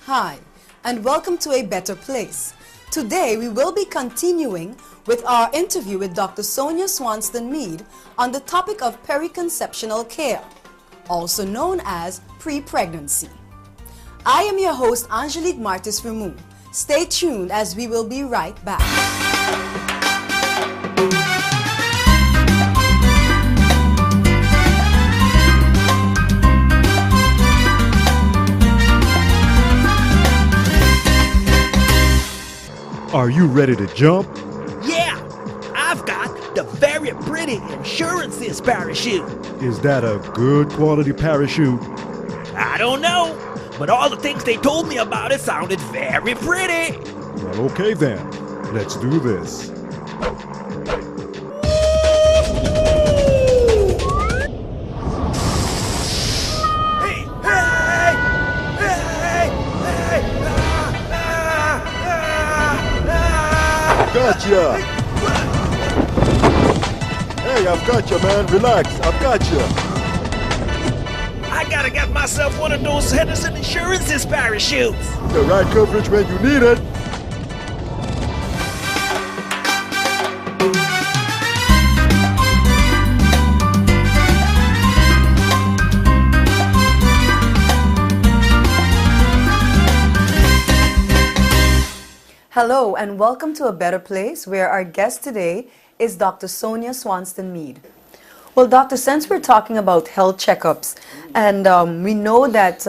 Hi, and welcome to A Better Place. Today, we will be continuing with our interview with Dr. Sonia Swanston-Mead on the topic of periconceptional care, also known as pre-pregnancy. I am your host, Angelique Martis-Remou. Stay tuned as we will be right back. Are you ready to jump? Yeah, I've got the very pretty insurances parachute. Is that a good quality parachute? I don't know, but all the things they told me about it sounded very pretty. Well, okay then. Let's do this. Hey, hey, hey, hey, Gotcha! Hey, I've got you, man. Relax. I've got you. I gotta get myself one of those Henderson Insurances parachutes. The right coverage when you need it. Hello, and welcome to A Better Place, where our guest today is Dr. Sonia Swanston-Mead. Well, doctor, since we're talking about health checkups, and we know that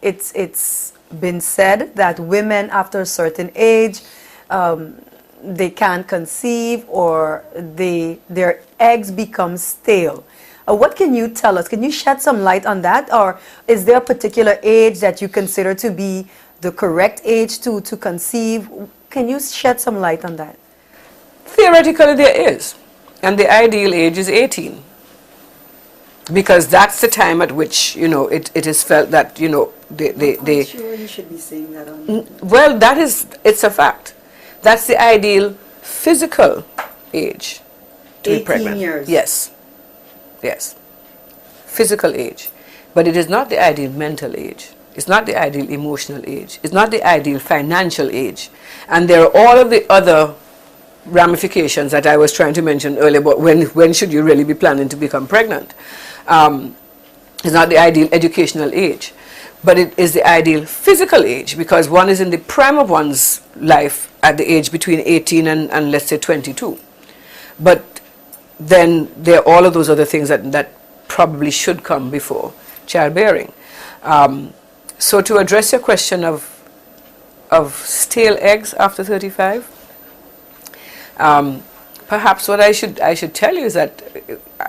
it's been said that women after a certain age, they can't conceive or their eggs become stale. What can you tell us? Can you shed some light on that? Or is there a particular age that you consider to be the correct age to conceive? Can you shed some light on that? Theoretically, there is. And the ideal age is 18. Because that's the time at which, it is felt that, I'm sure you should be saying that on. Well, it's a fact. That's the ideal physical age to be 18 pregnant. years. Yes. Yes. Physical age. But it is not the ideal mental age. It's not the ideal emotional age. It's not the ideal financial age. And there are all of the other ramifications that I was trying to mention earlier about when should you really be planning to become pregnant. It's not the ideal educational age, but it is the ideal physical age, because one is in the prime of one's life at the age between 18 and let's say 22. But then there are all of those other things that probably should come before childbearing. So to address your question of stale eggs after 35, perhaps what I should tell you is that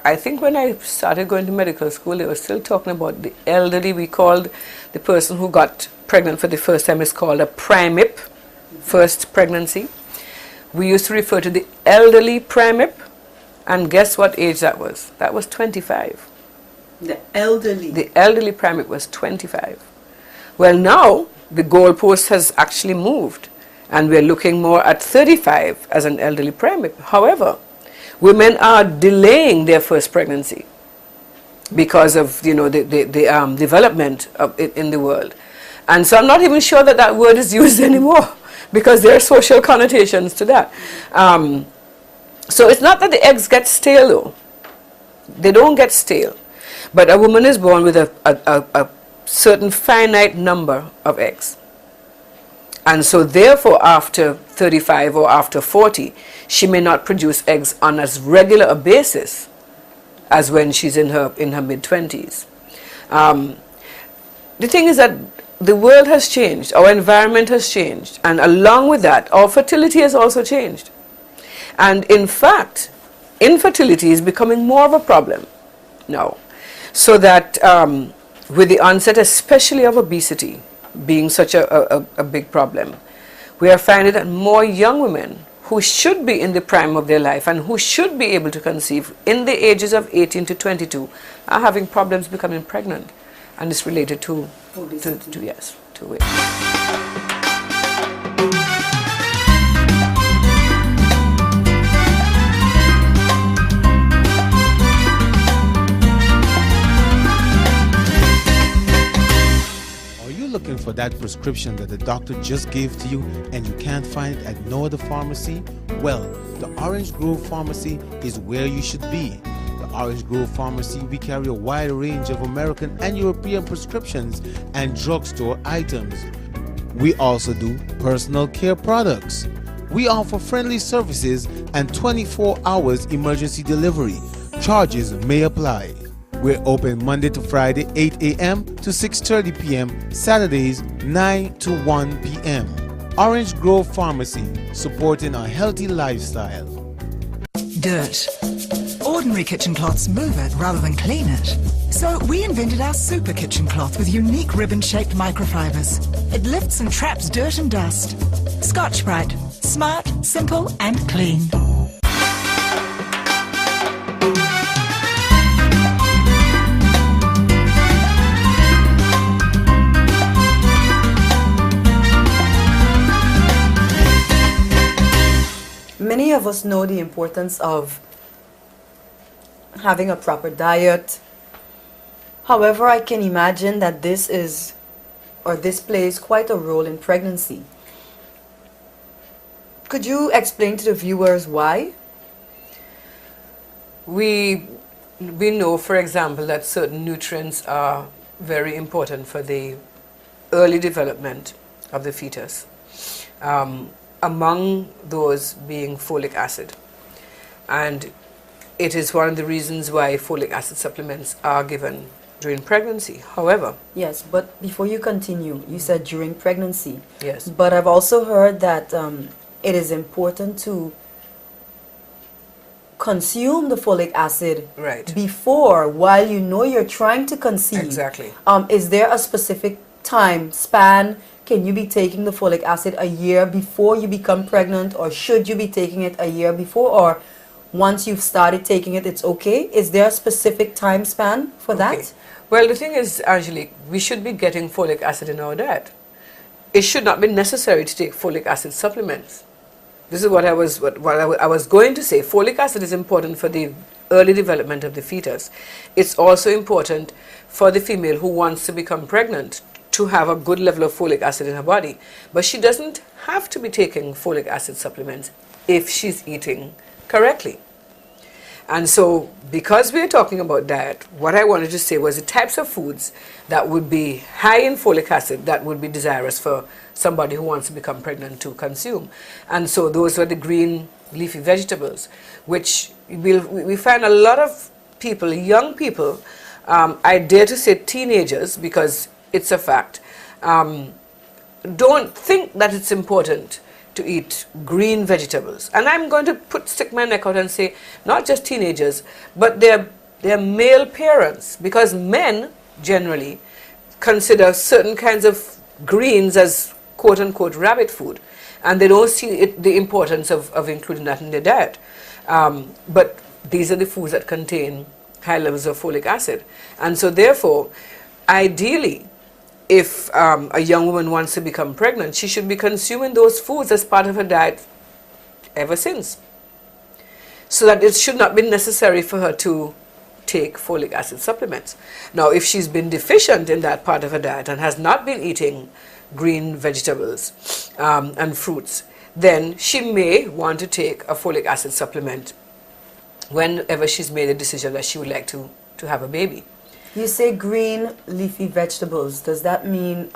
I think when I started going to medical school, they were still talking about the elderly. We called the person who got pregnant for the first time is called a primip, first pregnancy. We used to refer to the elderly primip, and guess what age that was? That was 25. The elderly. The elderly primip was 25. Well, now the goalpost has actually moved, and we're looking more at 35 as an elderly primip. However, women are delaying their first pregnancy because of the development of it in the world, and so I'm not even sure that word is used anymore because there are social connotations to that. So it's not that the eggs get stale, though. They don't get stale, but a woman is born with a certain finite number of eggs. And so therefore after 35 or after 40, she may not produce eggs on as regular a basis as when she's in her mid-20s. The thing is that the world has changed, our environment has changed, and along with that, our fertility has also changed. And in fact, infertility is becoming more of a problem now. So that with the onset, especially of obesity being such a big problem, we are finding that more young women who should be in the prime of their life and who should be able to conceive in the ages of 18 to 22 are having problems becoming pregnant, and it's related to weight. looking for that prescription that the doctor just gave to you and you can't find it at no other pharmacy? Well, the Orange Grove Pharmacy is where you should be. The Orange Grove Pharmacy, we carry a wide range of American and European prescriptions and drugstore items. We also do personal care products. We offer friendly services and 24 hours emergency delivery. Charges may apply. We're open Monday to Friday, 8 a.m. to 6:30 p.m., Saturdays, 9 to 1 p.m. Orange Grove Pharmacy, supporting a healthy lifestyle. Dirt. Ordinary kitchen cloths move it rather than clean it. So we invented our super kitchen cloth with unique ribbon-shaped microfibers. It lifts and traps dirt and dust. Scotch-Brite. Smart, simple and clean. Many of us know the importance of having a proper diet. However, I can imagine that this plays quite a role in pregnancy. Could you explain to the viewers why? We know, for example, that certain nutrients are very important for the early development of the fetus. Among those being folic acid. And it is one of the reasons why folic acid supplements are given during pregnancy. However, Yes, but before you continue, you said during pregnancy. yes, But I've also heard that it is important to consume the folic acid right, before, while you know you're trying to conceive. exactly. Is there a specific time span? Can you be taking the folic acid a year before you become pregnant, or should you be taking it a year before, or once you've started taking it, it's okay? Is there a specific time span for Okay. that? Well, the thing is, Angelique, we should be getting folic acid in our diet. It should not be necessary to take folic acid supplements. This is what I was going to say. Folic acid is important for the early development of the fetus. It's also important for the female who wants to become pregnant to have a good level of folic acid in her body. But she doesn't have to be taking folic acid supplements if she's eating correctly. And so, because we're talking about diet, what I wanted to say was the types of foods that would be high in folic acid that would be desirous for somebody who wants to become pregnant to consume. And so those were the green leafy vegetables, which we find a lot of people, young people, I dare to say teenagers, because it's a fact, don't think that it's important to eat green vegetables. And I'm going to stick my neck out and say, not just teenagers, but their male parents, because men generally consider certain kinds of greens as quote-unquote rabbit food, and they don't see the importance of including that in their diet. But these are the foods that contain high levels of folic acid. And so therefore, ideally, if a young woman wants to become pregnant, she should be consuming those foods as part of her diet ever since. So that it should not be necessary for her to take folic acid supplements. Now, if she's been deficient in that part of her diet and has not been eating green vegetables and fruits, then she may want to take a folic acid supplement whenever she's made a decision that she would like to have a baby. You say green leafy vegetables. Does that mean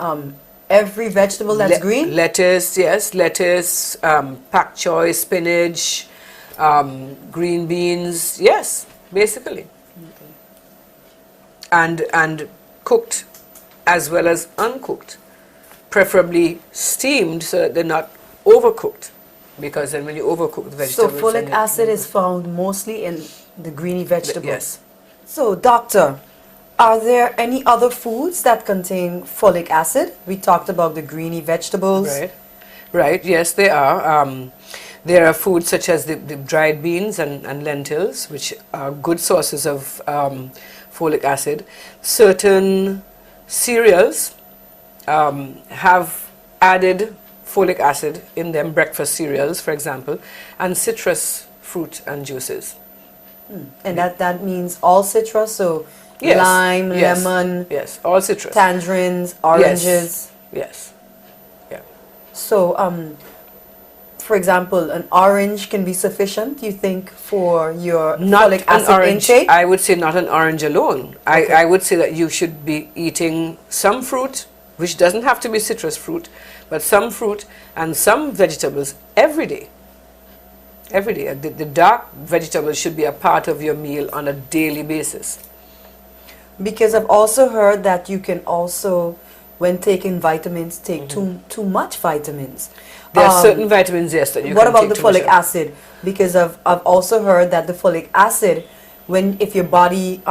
every vegetable that's green? Lettuce, yes, lettuce, pak choy, spinach, green beans, yes, basically. Okay. And cooked as well as uncooked, preferably steamed so that they're not overcooked, because then when you overcook the So vegetables... folic acid is found mostly in the greeny vegetables? Yes. So doctor, are there any other foods that contain folic acid? We talked about the greeny vegetables. Right, yes, there are. There are foods such as the dried beans and lentils, which are good sources of folic acid. Certain cereals have added folic acid in them, breakfast cereals, for example, and citrus fruit and juices. And that means all citrus, so Yes, lime, yes, lemon, yes, all citrus. tangerines, oranges. Yes. Yeah. So, for example, an orange can be sufficient, you think, for your Not folic an acid orange. intake? I would say not an orange alone. Okay. I would say that you should be eating some fruit, which doesn't have to be citrus fruit, but some fruit and some vegetables every day. Every day. The dark vegetables should be a part of your meal on a daily basis. Because I've also heard that you can also, when taking vitamins, take too much vitamins. There are certain vitamins, yes, that you What can about take the too much folic of. acid? Because I've also heard that the folic acid, if your body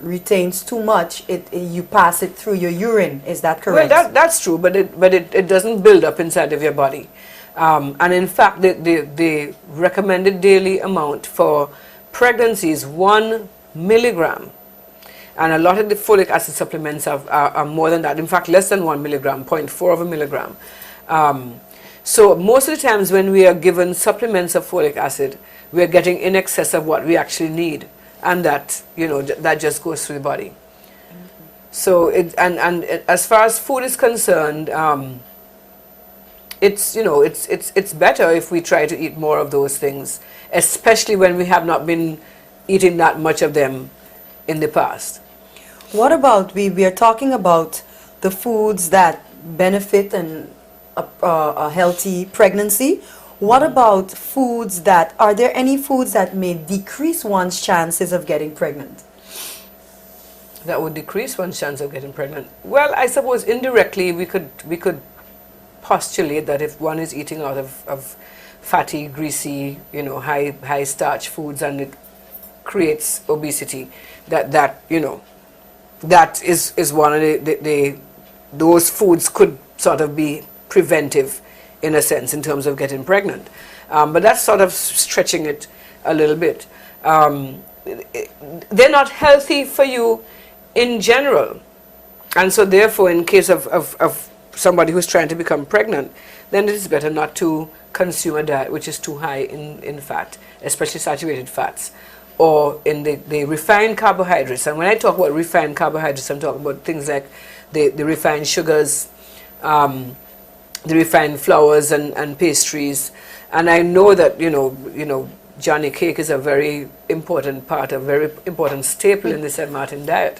retains too much, you pass it through your urine. Is that correct? Well, that's true, but it doesn't build up inside of your body. And in fact, the recommended daily amount for pregnancy is 1 milligram. And a lot of the folic acid supplements are more than that. In fact, less than 1 milligram, 0.4 of a milligram. So most of the times when we are given supplements of folic acid, we are getting in excess of what we actually need. And that, that just goes through the body. So, and as far as food is concerned, it's better if we try to eat more of those things, especially when we have not been eating that much of them in the past. What about, we are talking about the foods that benefit a healthy pregnancy. What about foods are there any foods that may decrease one's chances of getting pregnant? That would decrease one's chance of getting pregnant. Well, I suppose indirectly we could postulate that if one is eating a lot of fatty, greasy, high starch foods, and it creates obesity, that is one of those foods could sort of be preventive in a sense in terms of getting pregnant. But that's sort of stretching it a little bit. They're not healthy for you in general. And so therefore, in case of somebody who's trying to become pregnant, then it is better not to consume a diet which is too high in fat, especially saturated fats, or in the refined carbohydrates. And when I talk about refined carbohydrates, I'm talking about things like the refined sugars, the refined flours and pastries. And I know that, Johnny cake is a very important part, a very important staple in the St. Martin diet.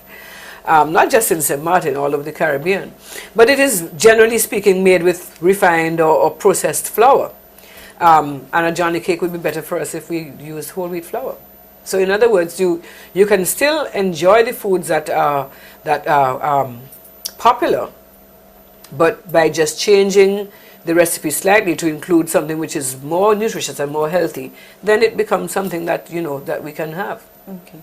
Not just in St. Martin, all over the Caribbean. But it is, generally speaking, made with refined or processed flour. And a Johnny cake would be better for us if we used whole wheat flour. So in other words, you can still enjoy the foods that are popular, but by just changing the recipe slightly to include something which is more nutritious and more healthy, then it becomes something that that we can have. Okay.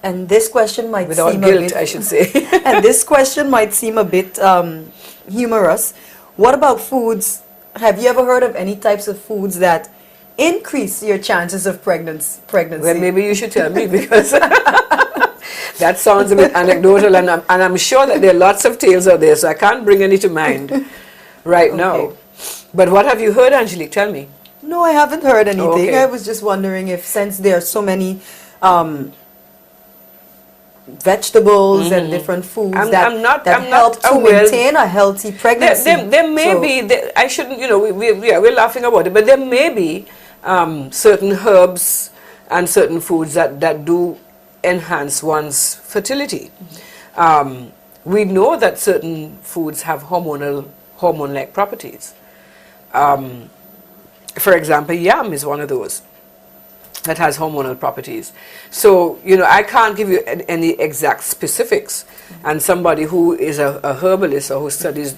And this question might Without seem guilt, a bit, I should say. and this question might seem a bit humorous. What about foods? Have you ever heard of any types of foods that increase your chances of pregnancy? Well, maybe you should tell me, because that sounds a bit anecdotal, and I'm sure that there are lots of tales out there, so I can't bring any to mind right now. But what have you heard, Angelique? Tell me. No, I haven't heard anything. Okay. I was just wondering if, since there are so many vegetables and different foods that help to maintain a healthy pregnancy. There may be, I shouldn't, we're laughing about it, but there may be certain herbs and certain foods that do enhance one's fertility. We know that certain foods have hormone-like properties. For example, yam is one of those that has hormonal properties. So, I can't give you any exact specifics. And somebody who is a herbalist or who studies,